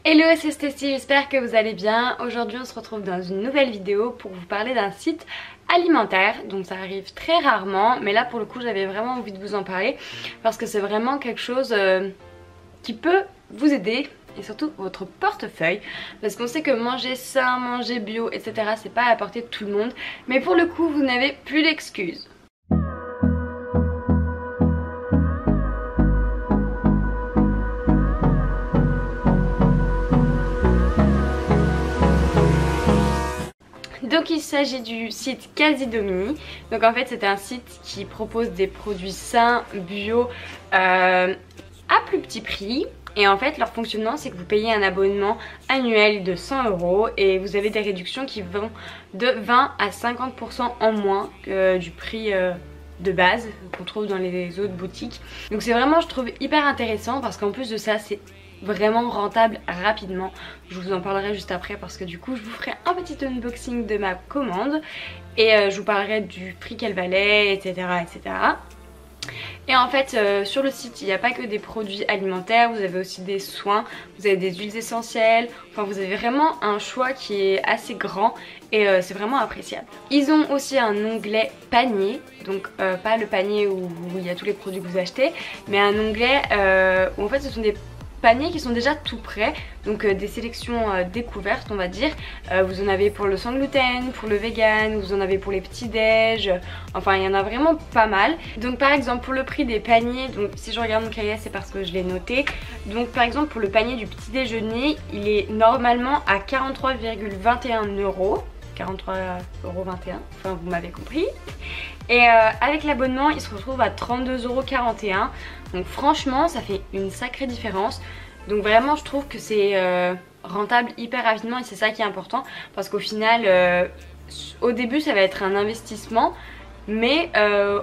Hello, c'est Stécie, j'espère que vous allez bien. Aujourd'hui on se retrouve dans une nouvelle vidéo pour vous parler d'un site alimentaire. Donc ça arrive très rarement, mais là pour le coup j'avais vraiment envie de vous en parler parce que c'est vraiment quelque chose qui peut vous aider et surtout votre portefeuille, parce qu'on sait que manger sain, manger bio, etc. c'est pas à la portée de tout le monde, mais pour le coup vous n'avez plus d'excuses. Donc il s'agit du site Casidomini. Donc en fait c'est un site qui propose des produits sains, bio, à plus petit prix. Et en fait leur fonctionnement c'est que vous payez un abonnement annuel de 100 € et vous avez des réductions qui vont de 20 à 50% en moins du prix de base qu'on trouve dans les autres boutiques. Donc c'est vraiment, je trouve, hyper intéressant parce qu'en plus de ça c'est vraiment rentable rapidement. Je vous en parlerai juste après parce que du coup je vous ferai un petit unboxing de ma commande et je vous parlerai du prix qu'elle valait, etc., etc. Et en fait sur le site il n'y a pas que des produits alimentaires, vous avez aussi des soins, vous avez des huiles essentielles, enfin vous avez vraiment un choix qui est assez grand et c'est vraiment appréciable. Ils ont aussi un onglet panier, donc pas le panier où il y a tous les produits que vous achetez, mais un onglet où en fait ce sont des paniers qui sont déjà tout prêts, donc des sélections découvertes on va dire. Vous en avez pour le sans gluten, pour le vegan, vous en avez pour les petits déj, enfin il y en a vraiment pas mal. Donc par exemple pour le prix des paniers, donc si je regarde mon cahier c'est parce que je l'ai noté, donc par exemple pour le panier du petit déjeuner il est normalement à 43,21 €, 43,21 €, enfin vous m'avez compris. Et avec l'abonnement il se retrouve à 32,41 €. Donc franchement ça fait une sacrée différence. Donc vraiment je trouve que c'est rentable hyper rapidement et c'est ça qui est important. Parce qu'au final au début ça va être un investissement, mais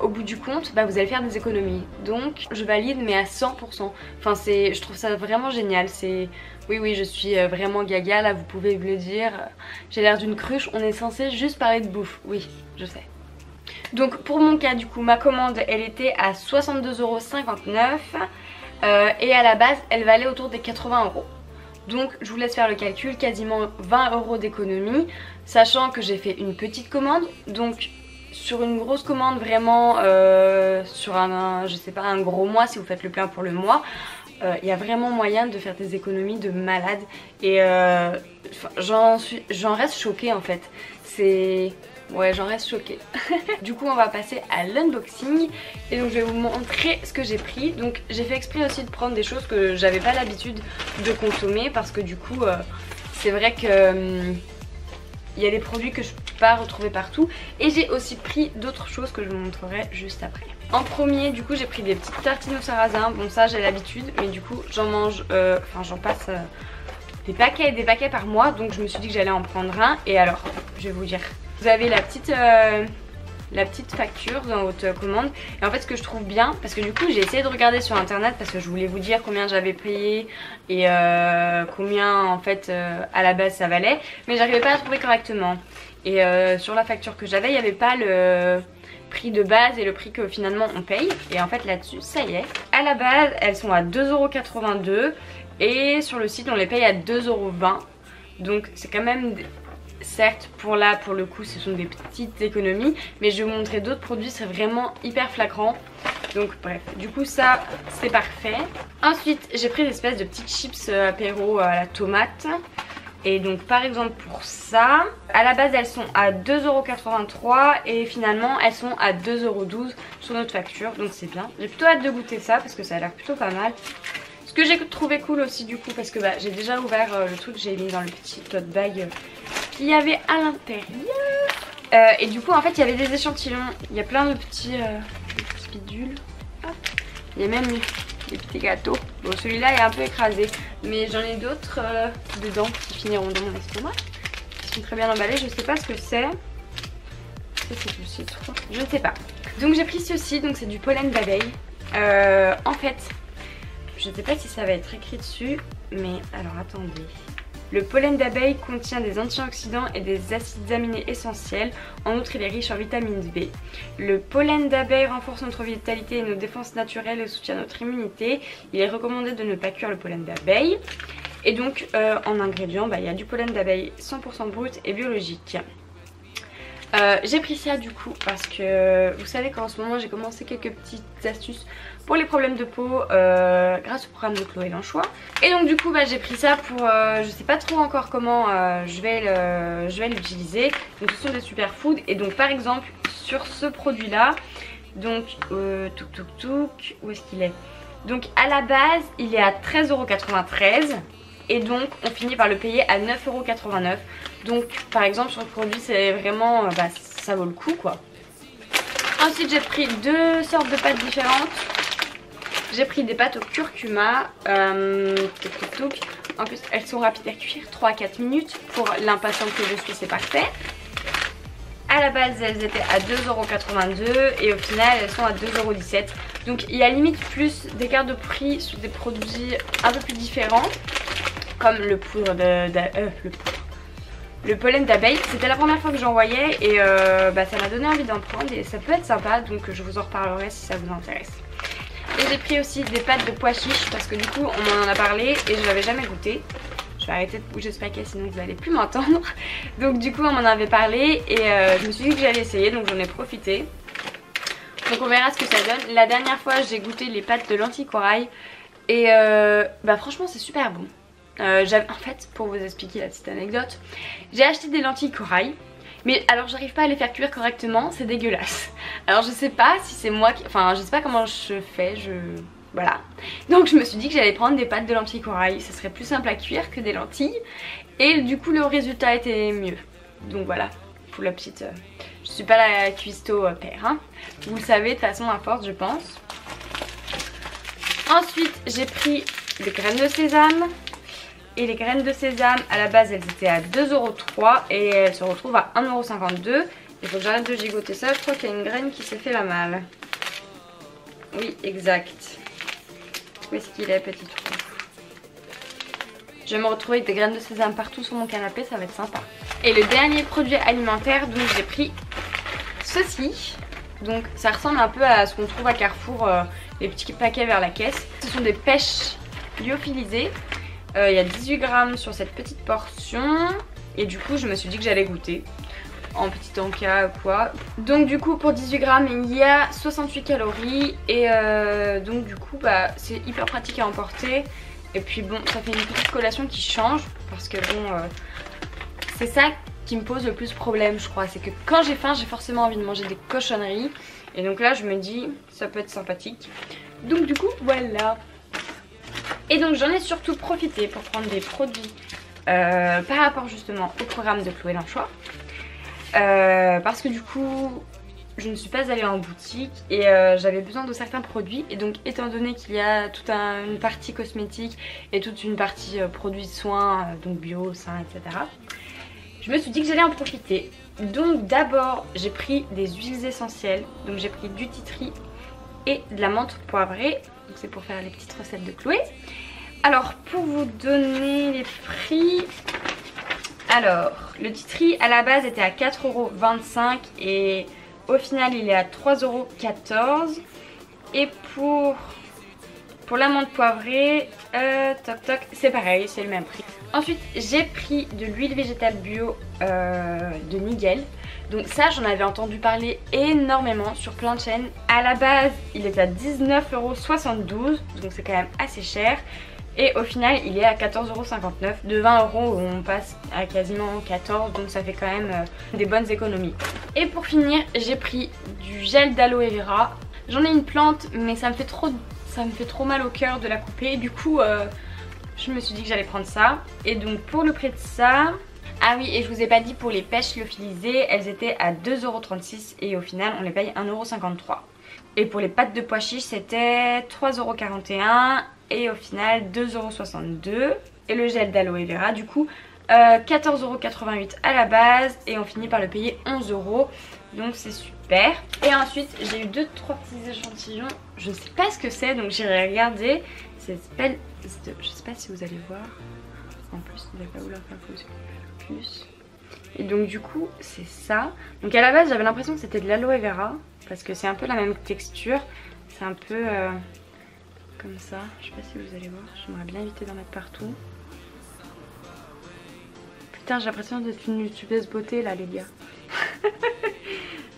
au bout du compte vous allez faire des économies. Donc je valide mais à 100%. Enfin je trouve ça vraiment génial. Oui je suis vraiment gaga là, vous pouvez me le dire. J'ai l'air d'une cruche, on est censé juste parler de bouffe. Oui je sais. Donc pour mon cas du coup ma commande elle était à 62,59 € et à la base elle valait autour des 80 €. Donc je vous laisse faire le calcul, quasiment 20 € d'économie, sachant que j'ai fait une petite commande. Donc sur une grosse commande vraiment sur je sais pas, un gros mois, si vous faites le plein pour le mois, il y a vraiment moyen de faire des économies de malade. Et j'en reste choquée en fait. Ouais, j'en reste choquée. Du coup on va passer à l'unboxing et donc je vais vous montrer ce que j'ai pris. Donc j'ai fait exprès aussi de prendre des choses que j'avais pas l'habitude de consommer parce que du coup c'est vrai que il y a des produits que je peux pas retrouver partout. Et j'ai aussi pris d'autres choses que je vous montrerai juste après. En premier du coup j'ai pris des petites tartines au sarrasin. Bon ça j'ai l'habitude mais du coup j'en mange, enfin j'en passe des paquets et des paquets par mois. Donc je me suis dit que j'allais en prendre un. Et alors je vais vous dire, vous avez la petite facture dans votre commande. Et en fait ce que je trouve bien, parce que du coup j'ai essayé de regarder sur internet parce que je voulais vous dire combien j'avais payé et combien en fait à la base ça valait, mais j'arrivais pas à trouver correctement. Et sur la facture que j'avais il n'y avait pas le prix de base et le prix que finalement on paye. Et en fait là-dessus ça y est, à la base elles sont à 2,82 € et sur le site on les paye à 2,20 €. Donc c'est quand même... Certes pour le coup ce sont des petites économies, mais je vais vous montrer d'autres produits, c'est vraiment hyper flagrant. Donc bref, du coup ça c'est parfait. Ensuite j'ai pris des espèces de petites chips apéro à la tomate. Et donc par exemple pour ça, à la base elles sont à 2,83 € et finalement elles sont à 2,12 € sur notre facture. Donc c'est bien, j'ai plutôt hâte de goûter ça parce que ça a l'air plutôt pas mal. Ce que j'ai trouvé cool aussi du coup, parce que j'ai déjà ouvert le truc, j'ai mis dans le petit tote bag qu'il y avait à l'intérieur. Et du coup en fait il y avait des échantillons, il y a plein de petits bidules. Hop. Il y a même des petits gâteaux. Bon celui-là est un peu écrasé, mais j'en ai d'autres dedans qui finiront dans mon estomac. Ils sont très bien emballés, je sais pas ce que c'est. C'est du citron, je ne sais pas. Donc j'ai pris ceci, donc c'est du pollen d'abeille. En fait, je ne sais pas si ça va être écrit dessus, mais alors attendez. Le pollen d'abeille contient des antioxydants et des acides aminés essentiels. En outre, il est riche en vitamine B. Le pollen d'abeille renforce notre vitalité et nos défenses naturelles et soutient notre immunité. Il est recommandé de ne pas cuire le pollen d'abeille. Et donc en ingrédients, il y a du pollen d'abeille 100% brut et biologique. J'ai pris ça du coup parce que vous savez qu'en ce moment j'ai commencé quelques petites astuces pour les problèmes de peau grâce au programme de Chloé Lanchois. Et donc du coup j'ai pris ça pour, je sais pas trop encore comment je vais l'utiliser. Donc ce sont des superfoods et donc par exemple sur ce produit là, donc où est-ce qu'il est? Donc à la base il est à 13,93 € et donc on finit par le payer à 9,89 €. Donc par exemple sur le produit c'est vraiment, ça vaut le coup quoi. Ensuite j'ai pris deux sortes de pâtes différentes. J'ai pris des pâtes au curcuma. En plus elles sont rapides à cuire, 3 à 4 minutes. Pour l'impatiente que je suis c'est parfait. À la base elles étaient à 2,82 € et au final elles sont à 2,17 €. Donc il y a limite plus d'écart de prix sur des produits un peu plus différents. Comme le pollen d'abeille. C'était la première fois que j'en voyais et ça m'a donné envie d'en prendre et ça peut être sympa, donc je vous en reparlerai si ça vous intéresse. Et j'ai pris aussi des pâtes de pois chiches parce que du coup on m'en a parlé et je l'avais jamais goûté. Je vais arrêter de bouger ce paquet sinon vous n'allez plus m'entendre. Donc du coup on m'en avait parlé et je me suis dit que j'allais essayer, donc j'en ai profité. Donc on verra ce que ça donne. La dernière fois j'ai goûté les pâtes de lentilles corail et franchement c'est super bon. En fait, pour vous expliquer la petite anecdote, j'ai acheté des lentilles corail, mais alors j'arrive pas à les faire cuire correctement, c'est dégueulasse. Alors je sais pas si c'est moi qui... Enfin je sais pas comment je fais, voilà. Donc je me suis dit que j'allais prendre des pâtes de lentilles corail, ce serait plus simple à cuire que des lentilles. Et du coup le résultat était mieux. Donc voilà, pour la petite... Je suis pas la cuistot père, hein. Vous le savez de toute façon à force je pense. Ensuite j'ai pris des graines de sésame. Et les graines de sésame à la base elles étaient à 2,03 € et elles se retrouvent à 1,52 €. Il faut que j'arrête de gigoter ça, je crois qu'il y a une graine qui s'est fait la malle. Oui exact. Où est-ce qu'il est petit trou? Je vais me retrouver avec des graines de sésame partout sur mon canapé, ça va être sympa. Et le dernier produit alimentaire, donc j'ai pris ceci. Donc ça ressemble un peu à ce qu'on trouve à Carrefour, les petits paquets vers la caisse. Ce sont des pêches lyophilisées. Il y a 18 grammes sur cette petite portion et du coup je me suis dit que j'allais goûter en petit encas ou quoi. Donc du coup pour 18 grammes il y a 68 calories et donc du coup c'est hyper pratique à emporter. Et puis bon ça fait une petite collation qui change parce que bon c'est ça qui me pose le plus problème je crois. C'est que quand j'ai faim j'ai forcément envie de manger des cochonneries et donc là je me dis ça peut être sympathique. Donc du coup voilà. Et donc j'en ai surtout profité pour prendre des produits par rapport justement au programme de Chloé Lanchois. Parce que du coup je ne suis pas allée en boutique et j'avais besoin de certains produits. Et donc étant donné qu'il y a toute une partie cosmétique et toute une partie produits de soins, donc bio, sains, etc. Je me suis dit que j'allais en profiter. Donc d'abord j'ai pris des huiles essentielles. Donc j'ai pris du tea tree et de la menthe poivrée. Donc c'est pour faire les petites recettes de Chloé. Alors pour vous donner les prix, alors le tea tree à la base était à 4,25 € et au final il est à 3,14 €. Et pour la menthe poivrée, c'est pareil, c'est le même prix. Ensuite j'ai pris de l'huile végétale bio de Nigel. Donc ça j'en avais entendu parler énormément sur plein de chaînes. À la base il est à 19,72 €, donc c'est quand même assez cher. Et au final il est à 14,59 €. De 20 € on passe à quasiment 14 €, donc ça fait quand même des bonnes économies. Et pour finir j'ai pris du gel d'aloe vera. J'en ai une plante mais ça me fait trop mal au cœur de la couper. Du coup je me suis dit que j'allais prendre ça. Et donc pour le prix de ça... Ah oui, et je vous ai pas dit pour les pêches lyophilisées, elles étaient à 2,36 € et au final on les paye 1,53 €. Et pour les pâtes de pois chiches c'était 3,41 € et au final 2,62 €. Et le gel d'aloe vera du coup 14,88 € à la base et on finit par le payer 11 €. Donc c'est super. Et ensuite j'ai eu 2-3 petits échantillons. Je ne sais pas ce que c'est donc j'irai regarder. Ça s'appelle... Je sais pas si vous allez voir. En plus il va pas vouloir faire plus. Et donc du coup c'est ça. Donc à la base j'avais l'impression que c'était de l'aloe vera parce que c'est un peu la même texture. C'est un peu comme ça. Je sais pas si vous allez voir. J'aimerais bien éviter d'en mettre partout. Putain, j'ai l'impression d'être une youtubeuse beauté là les gars.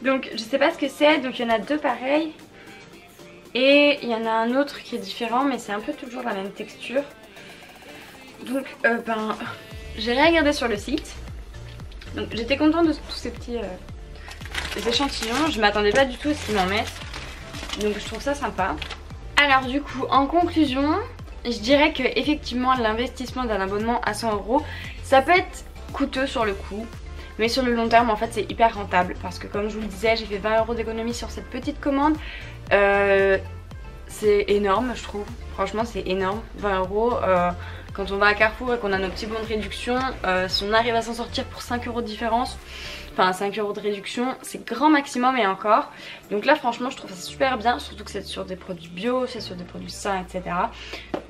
Donc je sais pas ce que c'est, donc il y en a deux pareils. Et il y en a un autre qui est différent mais c'est un peu toujours la même texture. Donc j'ai rien regardé sur le site. Donc j'étais contente de tous ces petits échantillons. Je m'attendais pas du tout à ce qu'ils m'en mettent. Donc je trouve ça sympa. Alors du coup en conclusion, je dirais que effectivement l'investissement d'un abonnement à 100 € ça peut être coûteux sur le coup. Mais sur le long terme en fait c'est hyper rentable. Parce que comme je vous le disais, j'ai fait 20 € d'économie sur cette petite commande. C'est énorme je trouve. Franchement c'est énorme. 20 €. Quand on va à Carrefour et qu'on a nos petits bons de réduction, si on arrive à s'en sortir pour 5 € de différence, enfin 5 € de réduction, c'est grand maximum et encore. Donc là franchement je trouve ça super bien, surtout que c'est sur des produits bio, c'est sur des produits sains, etc.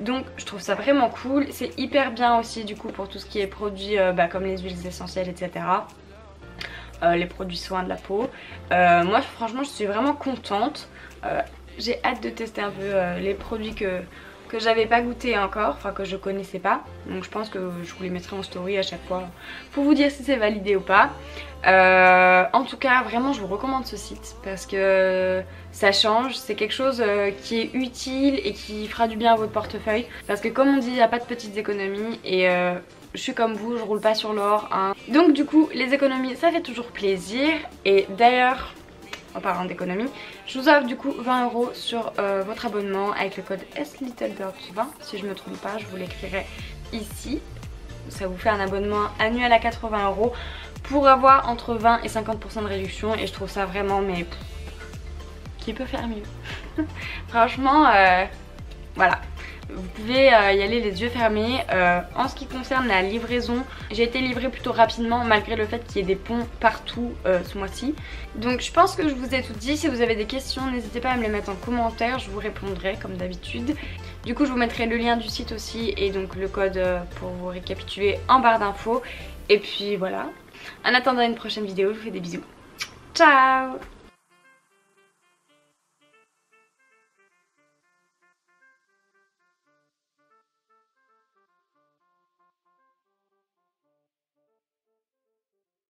Donc je trouve ça vraiment cool. C'est hyper bien aussi du coup pour tout ce qui est produits comme les huiles essentielles, etc. Les produits soins de la peau. Moi franchement je suis vraiment contente. J'ai hâte de tester un peu les produits que j'avais pas goûté encore, enfin que je connaissais pas. Donc je pense que je vous les mettrai en story à chaque fois pour vous dire si c'est validé ou pas. En tout cas vraiment je vous recommande ce site parce que ça change, c'est quelque chose qui est utile et qui fera du bien à votre portefeuille. Parce que comme on dit, il n'y a pas de petites économies et je suis comme vous, je roule pas sur l'or hein. Donc du coup les économies ça fait toujours plaisir. Et d'ailleurs en parlant d'économie, je vous offre du coup 20 € sur votre abonnement avec le code SLittleBird20. Si je me trompe pas, je vous l'écrirai ici. Ça vous fait un abonnement annuel à 80 € pour avoir entre 20 et 50% de réduction. Et je trouve ça vraiment, mais qui peut faire mieux? Franchement, voilà. Vous pouvez y aller les yeux fermés. En ce qui concerne la livraison, j'ai été livrée plutôt rapidement malgré le fait qu'il y ait des ponts partout ce mois-ci. Donc je pense que je vous ai tout dit. Si vous avez des questions, n'hésitez pas à me les mettre en commentaire, je vous répondrai comme d'habitude. Du coup je vous mettrai le lien du site aussi et donc le code pour vous récapituler en barre d'infos. Et puis voilà. En attendant une prochaine vidéo, je vous fais des bisous. Ciao!